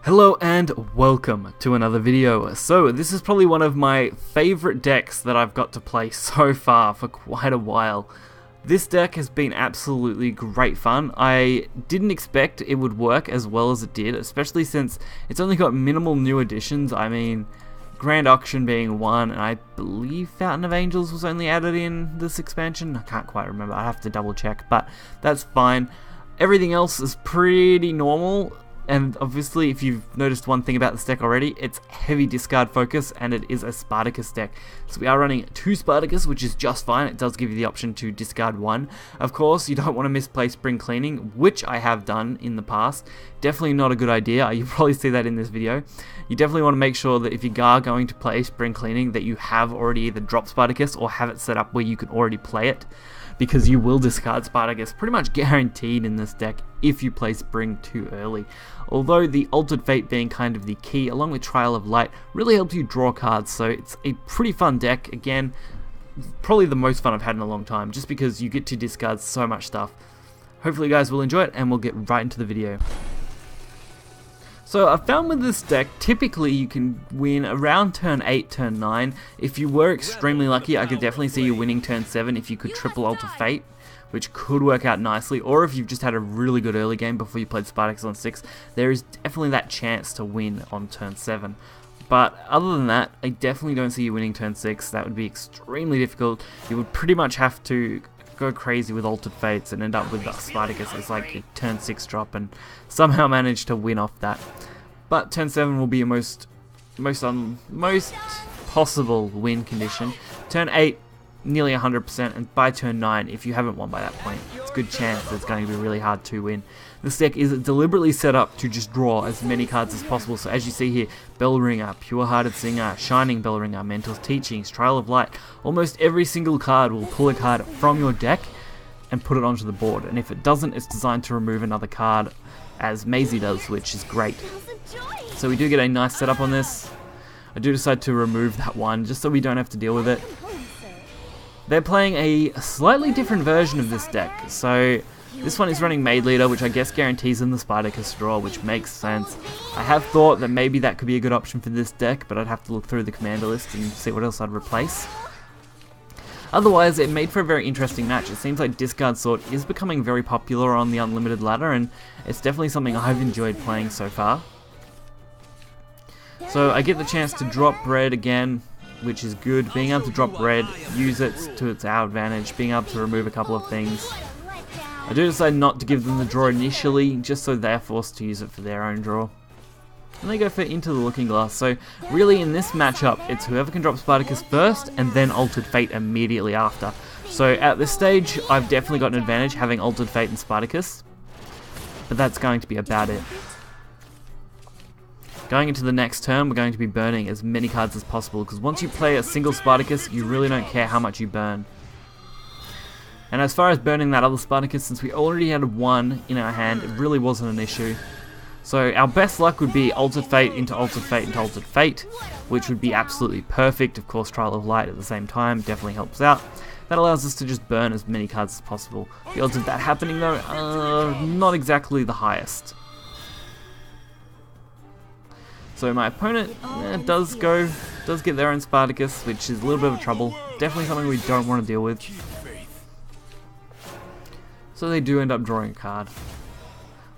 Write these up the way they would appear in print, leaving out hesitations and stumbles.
Hello and welcome to another video. So this is probably one of my favorite decks that I've got to play so far for quite a while. This deck has been absolutely great fun. I didn't expect it would work as well as it did, especially since it's only got minimal new additions. I mean, Grand Auction being one, and I believe Fountain of Angels was only added in this expansion. I can't quite remember, I have to double check, but that's fine. Everything else is pretty normal. And obviously, if you've noticed one thing about this deck already, it's heavy discard focus, and it is a Spartacus deck. So we are running 2 Spartacus, which is just fine. It does give you the option to discard 1. Of course, you don't want to misplay Spring Cleaning, which I have done in the past. Definitely not a good idea. You'll probably see that in this video. You definitely want to make sure that if you are going to play Spring Cleaning, that you have already either dropped Spartacus or have it set up where you can already play it, because you will discard Spartacus pretty much guaranteed in this deck if you play Spring too early. Although the Altered Fate being kind of the key, along with Trial of Light, really helps you draw cards, so it's a pretty fun deck. Again, probably the most fun I've had in a long time, just because you get to discard so much stuff. Hopefully you guys will enjoy it, and we'll get right into the video. So I found with this deck, typically you can win around turn 8, turn 9. If you were extremely lucky, I could definitely see you winning turn 7 if you could triple Alter Fate, which could work out nicely. Or if you've just had a really good early game before you played Spartacus on 6, there is definitely that chance to win on turn 7. But other than that, I definitely don't see you winning turn 6. That would be extremely difficult. You would pretty much have to go crazy with Altered Fates and end up with the Spartacus as like your turn 6 drop and somehow manage to win off that. But turn 7 will be your most possible win condition. Turn 8, nearly 100%, and by turn 9, if you haven't won by that point, it's a good chance that it's going to be really hard to win. This deck is deliberately set up to just draw as many cards as possible. So as you see here, Bellringer, Pure-Hearted Singer, Shining Bellringer, Mental Teachings, Trial of Light, almost every single card will pull a card from your deck and put it onto the board. And if it doesn't, it's designed to remove another card, as Maisie does, which is great. So we do get a nice setup on this. I do decide to remove that one, just so we don't have to deal with it. They're playing a slightly different version of this deck. So this one is running Maid Leader, which I guess guarantees in the Spartacus draw, which makes sense. I have thought that maybe that could be a good option for this deck, but I'd have to look through the commander list and see what else I'd replace. Otherwise, it made for a very interesting match. It seems like Discard Sword is becoming very popular on the Unlimited ladder, and it's definitely something I've enjoyed playing so far. So I get the chance to drop red again, which is good. Being able to drop red, use it to our advantage, being able to remove a couple of things. I do decide not to give them the draw initially, just so they're forced to use it for their own draw. And they go for Into the Looking Glass. So really in this matchup, it's whoever can drop Spartacus first and then Altered Fate immediately after. So at this stage, I've definitely got an advantage having Altered Fate and Spartacus, but that's going to be about it. Going into the next turn, we're going to be burning as many cards as possible, because once you play a single Spartacus, you really don't care how much you burn. And as far as burning that other Spartacus, since we already had one in our hand, it really wasn't an issue. So our best luck would be Altered Fate into Altered Fate into Altered Fate, which would be absolutely perfect. Of course, Trial of Light at the same time definitely helps out. That allows us to just burn as many cards as possible. The odds of that happening though are not exactly the highest. So my opponent does get their own Spartacus, which is a little bit of trouble. Definitely something we don't want to deal with. So they do end up drawing a card.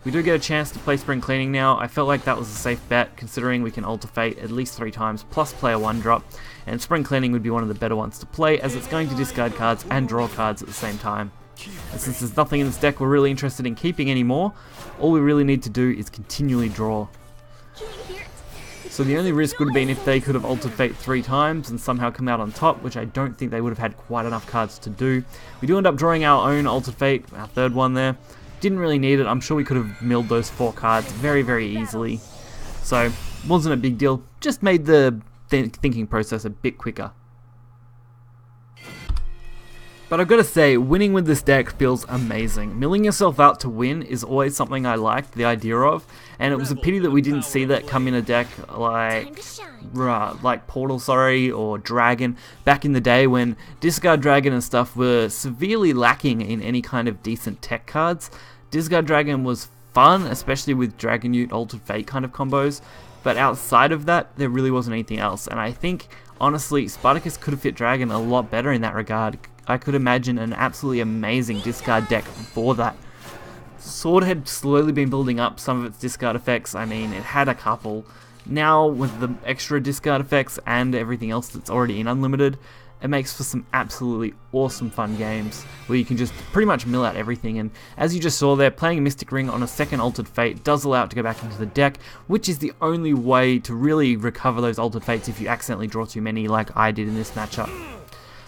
We do get a chance to play Spring Cleaning now. I felt like that was a safe bet, considering we can Alter Fate at least 3 times, plus play a 1-drop. And Spring Cleaning would be one of the better ones to play, as it's going to discard cards and draw cards at the same time. And since there's nothing in this deck we're really interested in keeping anymore, all we really need to do is continually draw. So the only risk would have been if they could have Altered Fate 3 times and somehow come out on top, which I don't think they would have had quite enough cards to do. We do end up drawing our own Altered Fate, our 3rd one there. Didn't really need it. I'm sure we could have milled those 4 cards very, very easily. So, wasn't a big deal. Just made the thinking process a bit quicker. But I've got to say, winning with this deck feels amazing. Milling yourself out to win is always something I liked the idea of, and it was a pity that we didn't see that come in a deck like Portal, or Dragon, back in the day when Discard Dragon and stuff were severely lacking in any kind of decent tech cards. Discard Dragon was fun, especially with Dragonute, Altered Fate kind of combos, but outside of that, there really wasn't anything else, and I think, honestly, Spartacus could have fit Dragon a lot better in that regard. I could imagine an absolutely amazing discard deck for that. Sword had slowly been building up some of its discard effects. I mean, it had a couple. Now, with the extra discard effects and everything else that's already in Unlimited, it makes for some absolutely awesome fun games where you can just pretty much mill out everything. And as you just saw there, playing Mystic Ring on a second Altered Fate does allow it to go back into the deck, which is the only way to really recover those Altered Fates if you accidentally draw too many like I did in this matchup.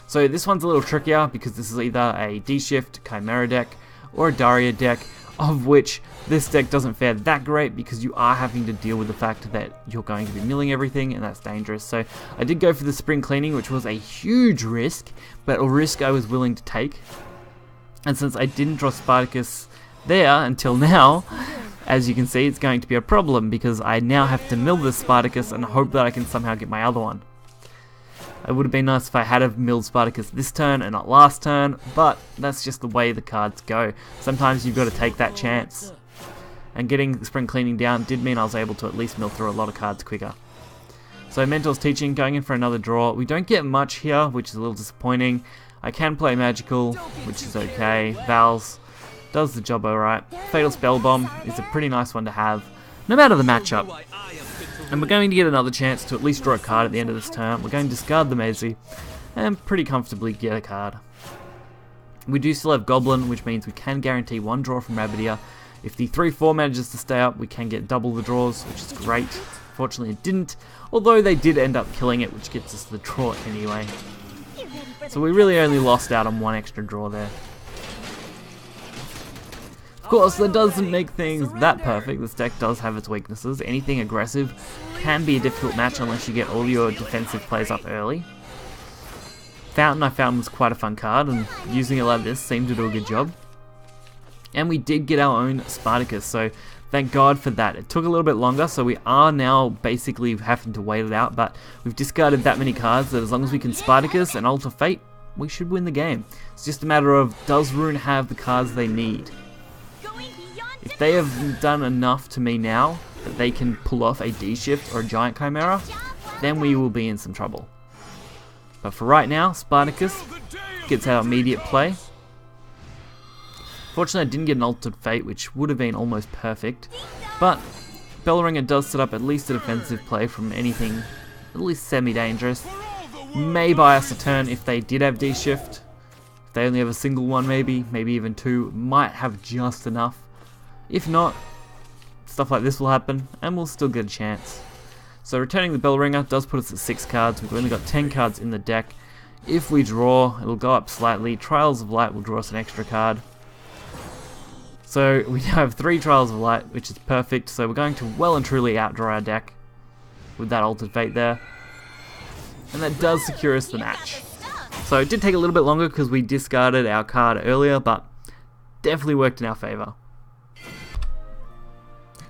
So this one's a little trickier because this is either a D-Shift Chimera deck or a Daria deck, of which this deck doesn't fare that great because you are having to deal with the fact that you're going to be milling everything, and that's dangerous. So I did go for the Spring Cleaning, which was a huge risk, but a risk I was willing to take. And since I didn't draw Spartacus there until now, as you can see, it's going to be a problem because I now have to mill this Spartacus and hope that I can somehow get my other one. It would have been nice if I had have milled Spartacus this turn and not last turn, but that's just the way the cards go. Sometimes you've got to take that chance. And getting Spring Cleaning down did mean I was able to at least mill through a lot of cards quicker. So Mentor's Teaching, going in for another draw. We don't get much here, which is a little disappointing. I can play Magical, which is okay. Vals does the job alright. Fatal Spell Bomb is a pretty nice one to have, no matter the matchup. And we're going to get another chance to at least draw a card at the end of this turn. We're going to discard the Mezi and pretty comfortably get a card. We do still have Goblin, which means we can guarantee one draw from Rabbidia. If the 3-4 manages to stay up, we can get double the draws, which is great. Fortunately it didn't, although they did end up killing it, which gets us the draw anyway. So we really only lost out on one extra draw there. Of course, that doesn't make things that perfect. This deck does have its weaknesses. Anything aggressive can be a difficult match unless you get all your defensive plays up early. Fountain I found was quite a fun card, and using it like this seemed to do a good job. And we did get our own Spartacus, so thank God for that. It took a little bit longer, so we are now basically having to wait it out, but we've discarded that many cards that as long as we can Spartacus and Alter Fate, we should win the game. It's just a matter of, does Rune have the cards they need? If they have done enough to me now that they can pull off a D-Shift or a Giant Chimera, then we will be in some trouble. But for right now, Spartacus gets our immediate play. Fortunately, I didn't get an Altered Fate, which would have been almost perfect. But Bellringer does set up at least a defensive play from anything at least semi-dangerous. May buy us a turn if they did have D-Shift. If they only have a single one maybe even two, might have just enough. If not, stuff like this will happen, and we'll still get a chance. So returning the Bellringer does put us at 6 cards. We've only got 10 cards in the deck. If we draw, it'll go up slightly. Trials of Light will draw us an extra card. So we now have 3 Trials of Light, which is perfect. So we're going to well and truly outdraw our deck with that Altered Fate there. And that does secure us the match. So it did take a little bit longer because we discarded our card earlier, but definitely worked in our favour.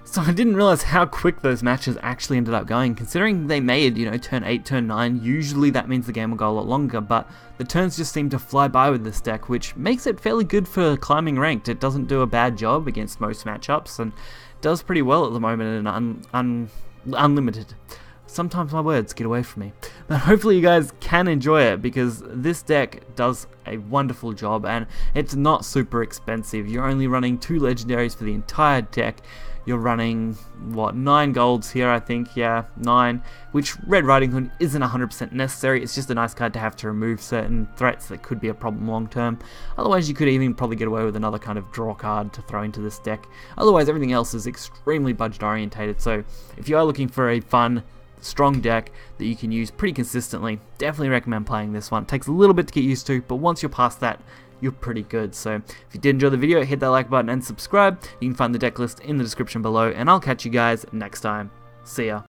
So I didn't realize how quick those matches actually ended up going, considering they made, turn 8, turn 9, usually that means the game will go a lot longer, but the turns just seem to fly by with this deck, which makes it fairly good for climbing ranked. It doesn't do a bad job against most matchups, and does pretty well at the moment in Unlimited. Sometimes my words get away from me. But hopefully you guys can enjoy it, because this deck does a wonderful job, and it's not super expensive. You're only running 2 legendaries for the entire deck. You're running, 9 golds here, I think, yeah, 9, which Red Riding Hood isn't 100% necessary. It's just a nice card to have to remove certain threats that could be a problem long term. Otherwise, you could even probably get away with another kind of draw card to throw into this deck. Otherwise, everything else is extremely budget orientated, so if you are looking for a fun, strong deck that you can use pretty consistently, definitely recommend playing this one. It takes a little bit to get used to, but once you're past that, you're pretty good. So if you did enjoy the video, hit that like button and subscribe. You can find the deck list in the description below, and I'll catch you guys next time. See ya.